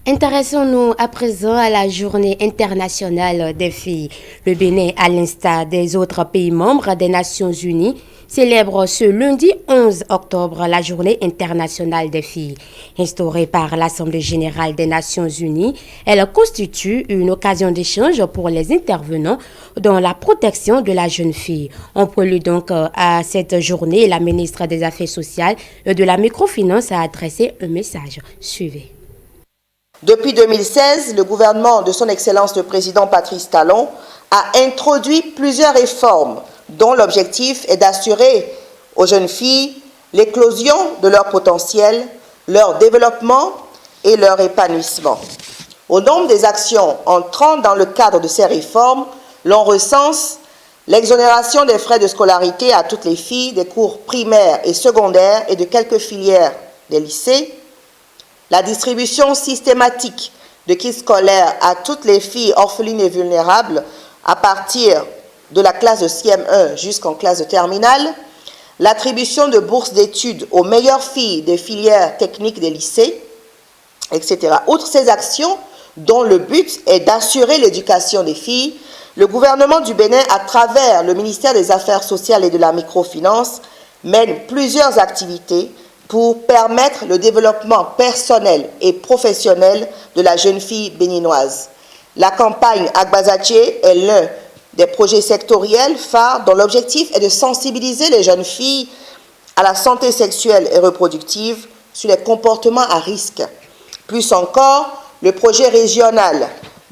Intéressons-nous à présent à la journée internationale des filles. Le Bénin, à l'instar des autres pays membres des Nations Unies, célèbre ce lundi 11 octobre la journée internationale des filles. Instaurée par l'Assemblée générale des Nations Unies, elle constitue une occasion d'échange pour les intervenants dans la protection de la jeune fille. On prélude donc à cette journée, la ministre des Affaires sociales et de la microfinance a adressé un message. Suivez. Depuis 2016, le gouvernement de son Excellence le Président Patrice Talon a introduit plusieurs réformes dont l'objectif est d'assurer aux jeunes filles l'éclosion de leur potentiel, leur développement et leur épanouissement. Au nombre des actions entrant dans le cadre de ces réformes, l'on recense l'exonération des frais de scolarité à toutes les filles des cours primaires et secondaires et de quelques filières des lycées, la distribution systématique de kits scolaires à toutes les filles orphelines et vulnérables à partir de la classe de CM1 jusqu'en classe de terminale, l'attribution de bourses d'études aux meilleures filles des filières techniques des lycées, etc. Outre ces actions, dont le but est d'assurer l'éducation des filles, le gouvernement du Bénin, à travers le ministère des Affaires sociales et de la microfinance, mène plusieurs activités pour permettre le développement personnel et professionnel de la jeune fille béninoise. La campagne Agbazaché est l'un des projets sectoriels phares dont l'objectif est de sensibiliser les jeunes filles à la santé sexuelle et reproductive sur les comportements à risque. Plus encore, le projet régional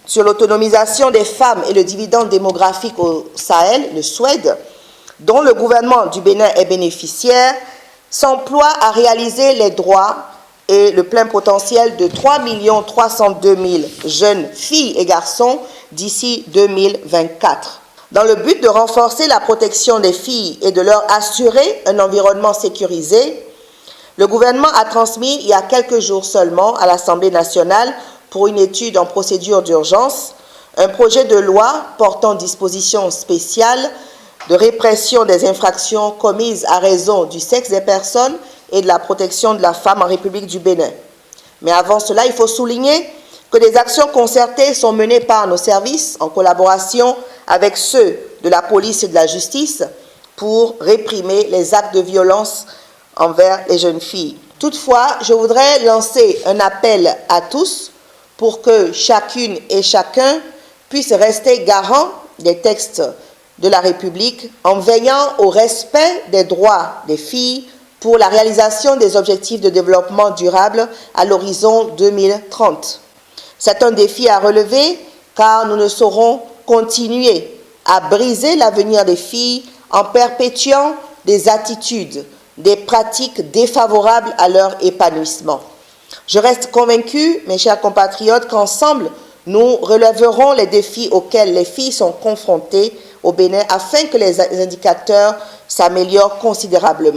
sur l'autonomisation des femmes et le dividende démographique au Sahel, le SWED, dont le gouvernement du Bénin est bénéficiaire, s'emploie à réaliser les droits et le plein potentiel de 3 302 000 jeunes filles et garçons d'ici 2024. Dans le but de renforcer la protection des filles et de leur assurer un environnement sécurisé, le gouvernement a transmis il y a quelques jours seulement à l'Assemblée nationale pour une étude en procédure d'urgence un projet de loi portant dispositions spéciales de répression des infractions commises à raison du sexe des personnes et de la protection de la femme en République du Bénin. Mais avant cela, il faut souligner que des actions concertées sont menées par nos services en collaboration avec ceux de la police et de la justice pour réprimer les actes de violence envers les jeunes filles. Toutefois, je voudrais lancer un appel à tous pour que chacune et chacun puisse rester garant des textes de la République en veillant au respect des droits des filles pour la réalisation des objectifs de développement durable à l'horizon 2030. C'est un défi à relever car nous ne saurons continuer à briser l'avenir des filles en perpétuant des attitudes, des pratiques défavorables à leur épanouissement. Je reste convaincue, mes chers compatriotes, qu'ensemble, nous relèverons les défis auxquels les filles sont confrontées au Bénin afin que les indicateurs s'améliorent considérablement.